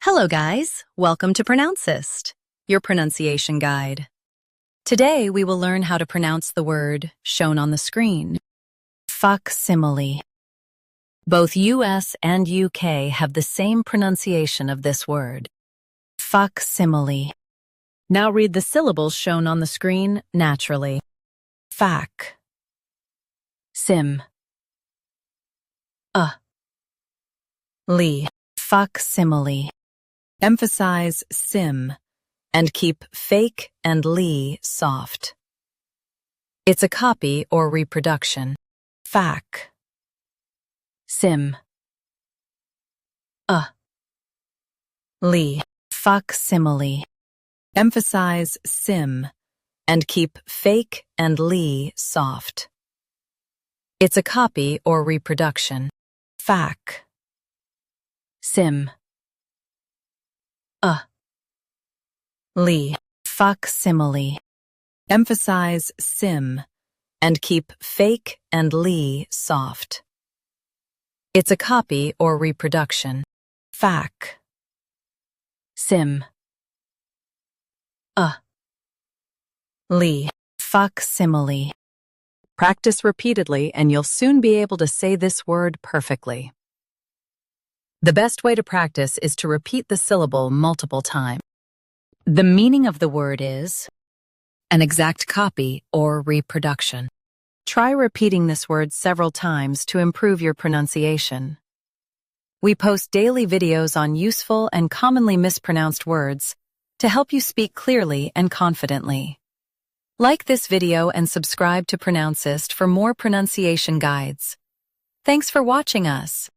Hello guys, welcome to Pronouncist, your pronunciation guide. Today we will learn how to pronounce the word shown on the screen, facsimile. Both US and UK have the same pronunciation of this word, facsimile. Now read the syllables shown on the screen naturally. Fac, sim, li, facsimile. Emphasize sim and keep fake and li soft. It's a copy or reproduction. Fac, sim, li, facsimile. Emphasize sim and keep fake and li soft. It's a copy or reproduction. Fac, sim, li, facsimile. Emphasize sim and keep fake and li soft. It's a copy or reproduction. Fac, sim, li, facsimile. Practice repeatedly and you'll soon be able to say this word perfectly. The best way to practice is to repeat the syllable multiple times. The meaning of the word is an exact copy or reproduction. Try repeating this word several times to improve your pronunciation. We post daily videos on useful and commonly mispronounced words to help you speak clearly and confidently. Like this video and subscribe to Pronouncist for more pronunciation guides. Thanks for watching us.